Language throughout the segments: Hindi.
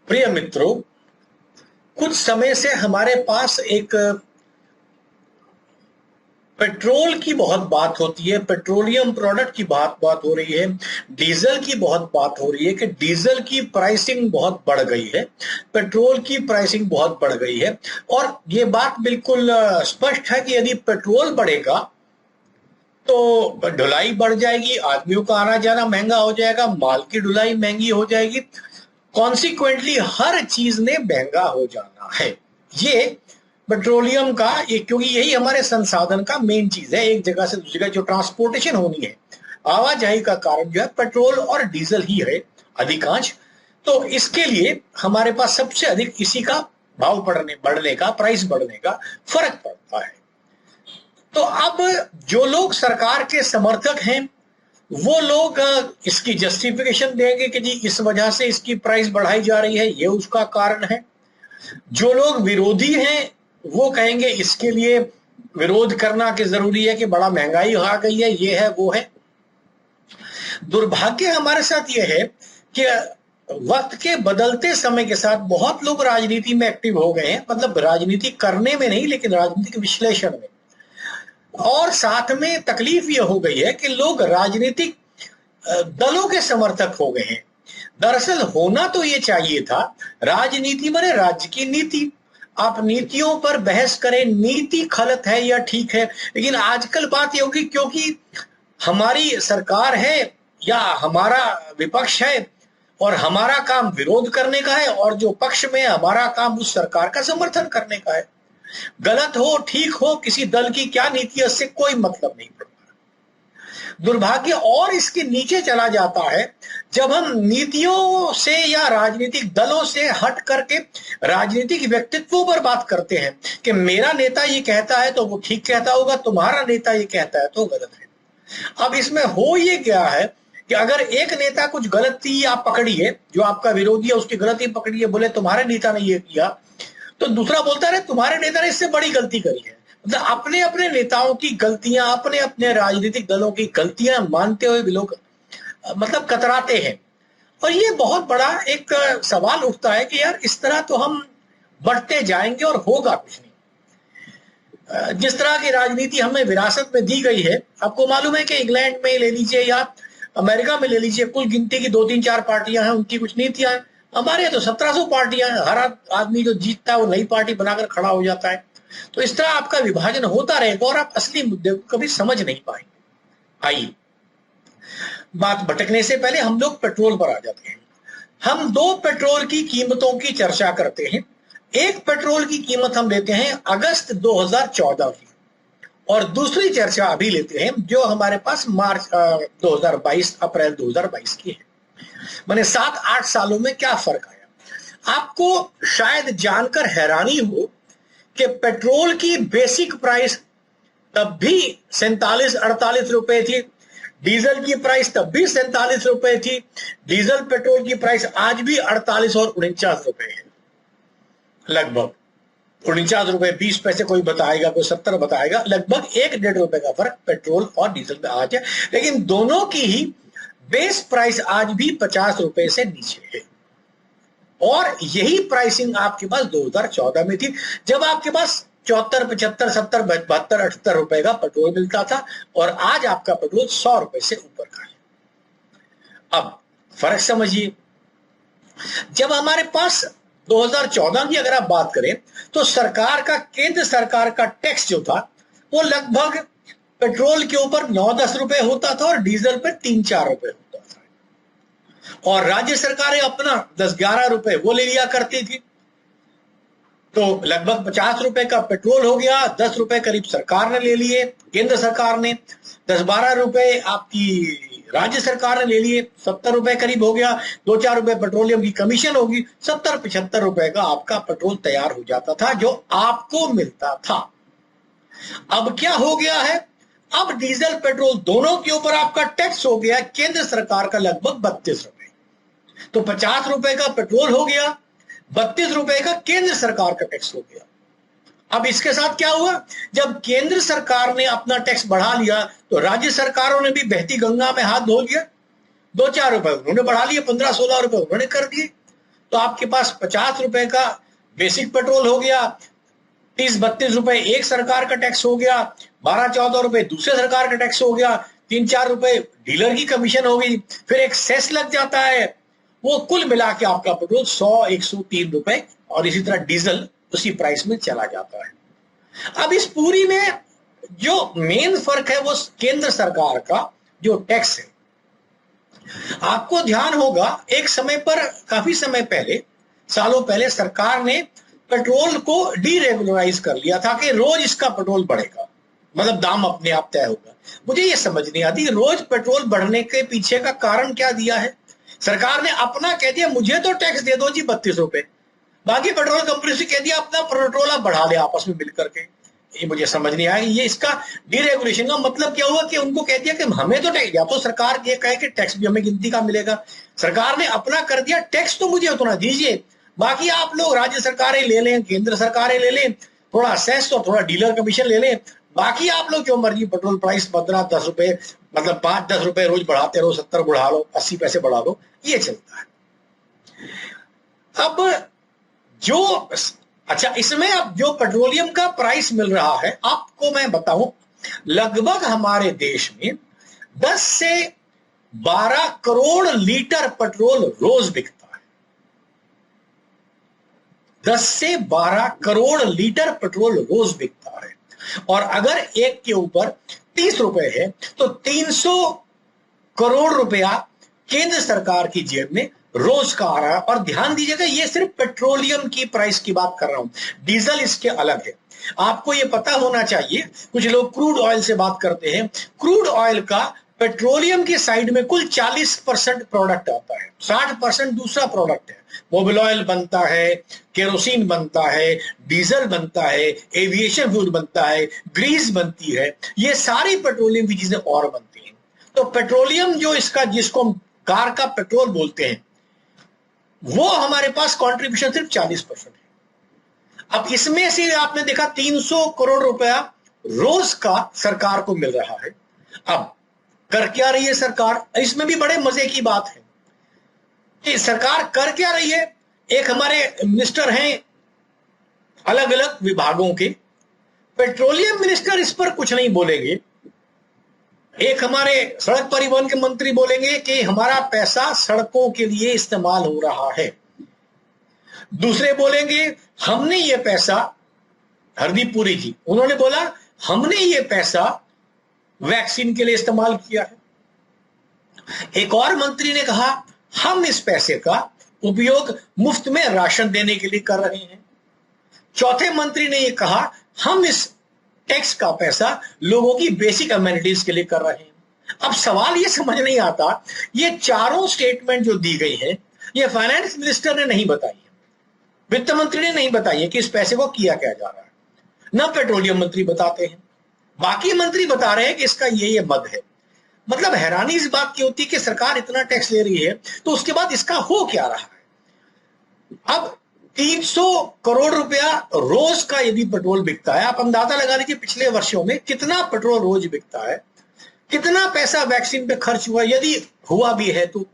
प्रिय मित्रों, कुछ समय से हमारे पास एक पेट्रोल की बहुत बात होती है, पेट्रोलियम प्रोडक्ट की बात हो रही है, डीजल की बहुत बात हो रही है कि डीजल की प्राइसिंग बहुत बढ़ गई है, पेट्रोल की प्राइसिंग बहुत बढ़ गई है। और ये बात बिल्कुल स्पष्ट है कि यदि पेट्रोल बढ़ेगा तो ढुलाई बढ़ जाएगी, आदमियों का आना जाना महंगा हो जाएगा, माल की ढुलाई महंगी हो जाएगी, कॉन्सिक्वेंटली हर चीज ने महंगा हो जाना है। ये पेट्रोलियम का क्योंकि यही हमारे संसाधन का मेन चीज है, एक जगह से दूसरी जगह जो ट्रांसपोर्टेशन होनी है, आवाजाही का कारण जो है पेट्रोल और डीजल ही है अधिकांश। तो इसके लिए हमारे पास सबसे अधिक इसी का भाव बढ़ने का, प्राइस बढ़ने का फर्क पड़ता है। तो अब जो लोग सरकार के समर्थक हैं वो लोग इसकी जस्टिफिकेशन देंगे कि जी इस वजह से इसकी प्राइस बढ़ाई जा रही है, ये उसका कारण है। जो लोग विरोधी हैं वो कहेंगे इसके लिए विरोध करना कि जरूरी है कि बड़ा महंगाई आ गई है, ये है वो है। दुर्भाग्य हमारे साथ ये है कि वक्त के बदलते समय के साथ बहुत लोग राजनीति में एक्टिव हो गए हैं, मतलब राजनीति करने में नहीं लेकिन राजनीतिक विश्लेषण में। और साथ में तकलीफ ये हो गई है कि लोग राजनीतिक दलों के समर्थक हो गए हैं। दरअसल होना तो ये चाहिए था, राजनीति माने राज्य की नीति, आप नीतियों पर बहस करें, नीति गलत है या ठीक है। लेकिन आजकल बात ये होगी क्योंकि हमारी सरकार है या हमारा विपक्ष है और हमारा काम विरोध करने का है और जो पक्ष में हमारा काम उस सरकार का समर्थन करने का है। गलत हो ठीक हो, किसी दल की क्या नीति है उससे कोई मतलब नहीं पड़ता। दुर्भाग्य और इसके नीचे चला जाता है जब हम नीतियों से या राजनीतिक दलों से हट करके राजनीतिक व्यक्तित्वों पर बात करते हैं कि मेरा नेता ये कहता है तो वो ठीक कहता होगा, तुम्हारा नेता ये कहता है तो गलत है। अब इसमें हो ये क्या है कि अगर एक नेता कुछ गलती आप पकड़िए, जो आपका विरोधी है उसकी गलती पकड़िए, बोले तुम्हारे नेता ने ये किया, तो दूसरा बोलता है तुम्हारे नेता ने इससे बड़ी गलती करी है। मतलब अपने अपने नेताओं की गलतियां, अपने अपने राजनीतिक दलों की गलतियां मानते हुए भी लोग मतलब कतराते हैं। और ये बहुत बड़ा एक सवाल उठता है कि यार इस तरह तो हम बढ़ते जाएंगे और होगा कुछ नहीं। जिस तरह की राजनीति हमें विरासत में दी गई है, आपको मालूम है कि इंग्लैंड में ले लीजिए या अमेरिका में ले लीजिए, कुल गिनती की 2-3-4 पार्टियां हैं, उनकी कुछ नीतियां हैं। हमारे यहाँ तो 1700 पार्टियां हैं, हर आदमी जो जीतता है वो नई पार्टी बनाकर खड़ा हो जाता है। तो इस तरह आपका विभाजन होता रहेगा और आप असली मुद्दे को कभी समझ नहीं पाएंगे। आइए बात भटकने से पहले हम लोग पेट्रोल पर आ जाते हैं। हम दो पेट्रोल की कीमतों की चर्चा करते हैं। एक पेट्रोल की कीमत हम लेते हैं अगस्त 2014 की और दूसरी चर्चा अभी लेते हैं जो हमारे पास मार्च 2022 अप्रैल 2022 की है। मैंने 7-8 सालों में क्या फर्क आया। आपको शायद जानकर हैरानी हो कि पेट्रोल की बेसिक प्राइस तब भी 47-48 रुपए थी, डीजल की प्राइस तब भी 47 रुपए थी। डीजल पेट्रोल की प्राइस आज भी 48 और 49 रुपए है, लगभग 49 रुपए 20 पैसे कोई बताएगा, कोई 70 बताएगा, लगभग 1-1.5 रुपए का फर्क पेट्रोल और डीजल में आज है। लेकिन दोनों की ही बेस प्राइस आज भी 50 रुपए से नीचे है। और यही प्राइसिंग आपके पास 2014 में थी जब आपके पास 74, 75, 70, 72, 78 रुपए का पेट्रोल मिलता था और आज आपका पेट्रोल 100 रुपए से ऊपर का है। अब फर्क समझिए, जब हमारे पास 2014 की अगर आप बात करें तो सरकार का, केंद्र सरकार का टैक्स जो था वो लगभग पेट्रोल के ऊपर 9-10 रुपए होता था और डीजल पर 3-4 रुपए होता था। और राज्य सरकारें अपना 10-11 रुपए वो ले लिया करती थी। तो लगभग 50 रुपए का पेट्रोल हो गया, 10 रुपए करीब सरकार ने ले लिए, केंद्र सरकार ने 10-12 रुपए आपकी राज्य सरकार ने ले लिए, 70 रुपए करीब हो गया। 2-4 रुपए पेट्रोलियम की कमीशन होगी, 70-75 रुपए का आपका पेट्रोल तैयार हो जाता था जो आपको मिलता था। अब क्या हो गया है, अब डीजल पेट्रोल दोनों के ऊपर आपका टैक्स हो गया केंद्र सरकार का लगभग 32 रुपए। तो 50 रुपए का पेट्रोल हो गया, 32 रुपए का केंद्र सरकार का टैक्स हो गया। अब इसके साथ क्या हुआ, जब केंद्र सरकार ने अपना टैक्स बढ़ा लिया तो राज्य सरकारों ने भी बहती गंगा में हाथ धो लिया। 2-4 रुपए उन्होंने बढ़ा लिए, 15-16 रुपए उन्होंने कर दिए। तो आपके पास 50 रुपए का बेसिक पेट्रोल हो गया, 30-32 रुपए एक सरकार का टैक्स हो गया, 12-14 रुपए दूसरे सरकार का टैक्स हो गया, 3-4 रुपए डीलर की कमीशन हो गई, फिर एक सेस लग जाता है। वो कुल मिला के आपका पेट्रोल 100-103 रुपए और इसी तरह डीजल उसी प्राइस में चला जाता है। अब इस पूरी में जो मेन फर्क है वो केंद्र सरकार का जो टैक्स है। आपको ध्यान होगा एक समय पर, काफी समय पहले, सालों पहले सरकार ने पेट्रोल को डीरेगुलराइज कर लिया था कि रोज इसका पेट्रोल बढ़ेगा, मतलब दाम अपने आप तय होगा। मुझे ये समझ नहीं आती रोज पेट्रोल बढ़ने के पीछे का कारण क्या दिया है। सरकार ने अपना कह दिया मुझे तो टैक्स दे दो जी 32 रुपए, बाकी पेट्रोल कंपनी से कह दिया अपना पेट्रोल आप बढ़ा ले आपस में मिल करके। ये मुझे समझ नहीं आया, ये इसका डीरेगुलेशन का मतलब क्या हुआ कि उनको कह दिया कि हमें तो टैक्स, या तो सरकार ये कहे कि टैक्स भी हमें गिनती का मिलेगा, सरकार ने अपना कर दिया टैक्स तो मुझे उतना दीजिए, बाकी आप लोग राज्य सरकारें ले लें, केंद्र सरकारें ले लें, थोड़ा सेस और थोड़ा डीलर कमीशन ले लें, बाकी आप लोग जो मर्जी पेट्रोल प्राइस 15-10 रुपए, मतलब 5-10 रुपए रोज बढ़ाते रहो, 70 बढ़ा लो, 80 पैसे बढ़ा लो, ये चलता है। अब जो अच्छा, इसमें अब जो पेट्रोलियम का प्राइस मिल रहा है आपको मैं बताऊं, लगभग हमारे देश में 10 से 12 करोड़ लीटर पेट्रोल रोज बिकता है। 10 से 12 करोड़ लीटर पेट्रोल रोज बिकता है, और अगर एक के ऊपर 30 रुपए है तो 300 करोड़ रुपया केंद्र सरकार की जेब में रोज का आ रहा है। और ध्यान दीजिएगा ये सिर्फ पेट्रोलियम की प्राइस की बात कर रहा हूं, डीजल इसके अलग है। आपको ये पता होना चाहिए, कुछ लोग क्रूड ऑयल से बात करते हैं, क्रूड ऑयल का पेट्रोलियम की साइड में कुल 40% प्रोडक्ट आता है, 60% दूसरा प्रोडक्ट है। मोबिल ऑयल बनता है, केरोसिन बनता है, डीजल बनता है, एविएशन फ्यूल बनता है, ग्रीस बनती है, ये सारी पेट्रोलियम की चीजें और बनती हैं। तो पेट्रोलियम जो इसका, जिसको हम कार का पेट्रोल बोलते हैं, वो हमारे पास कंट्रीब्यूशन सिर्फ 40% है। अब इसमें से आपने देखा 300 करोड़ रुपया रोज का सरकार को मिल रहा है। अब कर क्या रही है सरकार, इसमें भी बड़े मजे की बात है कि सरकार कर क्या रही है। एक हमारे मिनिस्टर हैं अलग अलग विभागों के, पेट्रोलियम मिनिस्टर इस पर कुछ नहीं बोलेंगे। एक हमारे सड़क परिवहन के मंत्री बोलेंगे कि हमारा पैसा सड़कों के लिए इस्तेमाल हो रहा है, दूसरे बोलेंगे हमने ये पैसा, हरदीप पुरी जी, उन्होंने बोला हमने ये पैसा वैक्सीन के लिए इस्तेमाल किया है। एक और मंत्री ने कहा हम इस पैसे का उपयोग मुफ्त में राशन देने के लिए कर रहे हैं। चौथे मंत्री ने यह कहा हम इस टैक्स का पैसा लोगों की बेसिक अमेनिटीज के लिए कर रहे हैं। अब सवाल ये समझ नहीं आता, ये चारों स्टेटमेंट जो दी गई है ये फाइनेंस मिनिस्टर ने नहीं बताई है, वित्त मंत्री ने नहीं बताई है कि इस पैसे को किया क्या जा रहा है, ना पेट्रोलियम मंत्री बताते हैं, बाकी मंत्री बता रहे हैं कि इसका ये मद है। मतलब हैरानी इस बात की होती है कि सरकार इतना टैक्स ले रही है तो उसके बाद इसका हो क्या रहा है। अब 300 करोड़ रुपया रोज का यदि पेट्रोल बिकता है, आप अंदाजा लगा लीजिए पिछले वर्षों में कितना पेट्रोल रोज बिकता है, कितना पैसा वैक्सीन पे खर्च हुआ, यदि हुआ भी है तो।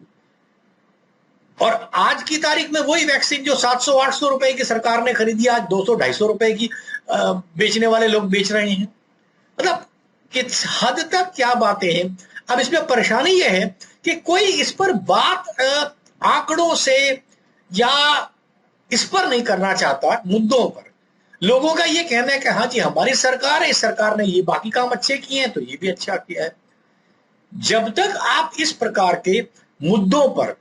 और आज की तारीख में वही वैक्सीन जो 700-800 रुपए की सरकार ने खरीदी, आज 200-250 रुपए की बेचने वाले लोग बेच रहे हैं। मतलब किस हद तक क्या बातें हैं। अब इसमें परेशानी यह है कि कोई इस पर बात आंकड़ों से या इस पर नहीं करना चाहता, मुद्दों पर। लोगों का यह कहना है कि हाँ जी हमारी सरकार है, इस सरकार ने ये बाकी काम अच्छे किए हैं तो ये भी अच्छा किया है। जब तक आप इस प्रकार के मुद्दों पर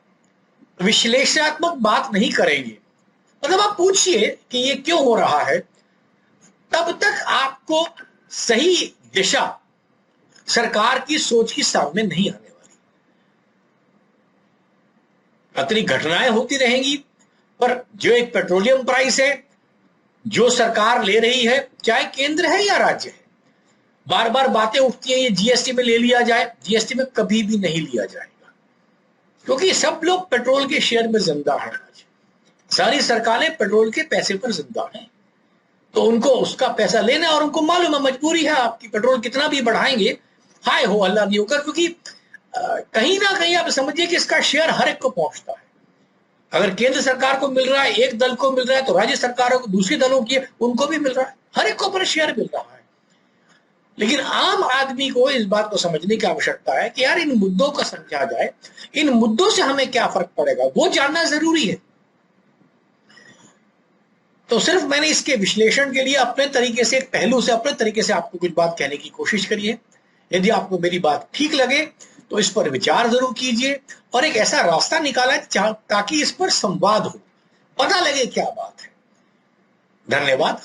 विश्लेषणात्मक बात नहीं करेंगे, मतलब आप पूछिए कि ये क्यों हो रहा है, तब तक आपको सही दिशा सरकार की सोच की सामने नहीं आने वाली। अतनी घटनाएं होती रहेंगी, पर जो एक पेट्रोलियम प्राइस है जो सरकार ले रही है, चाहे केंद्र है या राज्य है, बार बार बातें उठती हैं ये जीएसटी में ले लिया जाए, जीएसटी में कभी भी नहीं लिया जाएगा, क्योंकि सब लोग पेट्रोल के शेयर में जिंदा हैं। आज सारी सरकारें पेट्रोल के पैसे पर जिंदा हैं, तो उनको उसका पैसा लेना, और उनको मालूम है मजबूरी है आपकी, पेट्रोल कितना भी बढ़ाएंगे हाय हो अल्लाह नहीं होकर, क्योंकि कहीं ना कहीं आप समझिए कि इसका शेयर हर एक को पहुंचता है। अगर केंद्र सरकार को मिल रहा है, एक दल को मिल रहा है, तो राज्य सरकारों को, दूसरी दलों की उनको भी मिल रहा है, हर एक को अपना शेयर मिल रहा है। लेकिन आम आदमी को इस बात को समझने की आवश्यकता है कि यार इन मुद्दों को समझा जाए, इन मुद्दों से हमें क्या फर्क पड़ेगा, वो जानना जरूरी है। तो सिर्फ मैंने इसके विश्लेषण के लिए अपने तरीके से, एक पहलू से, अपने तरीके से आपको कुछ बात कहने की कोशिश करी है। यदि आपको मेरी बात ठीक लगे तो इस पर विचार जरूर कीजिए और एक ऐसा रास्ता निकाला ताकि इस पर संवाद हो, पता लगे क्या बात है। धन्यवाद।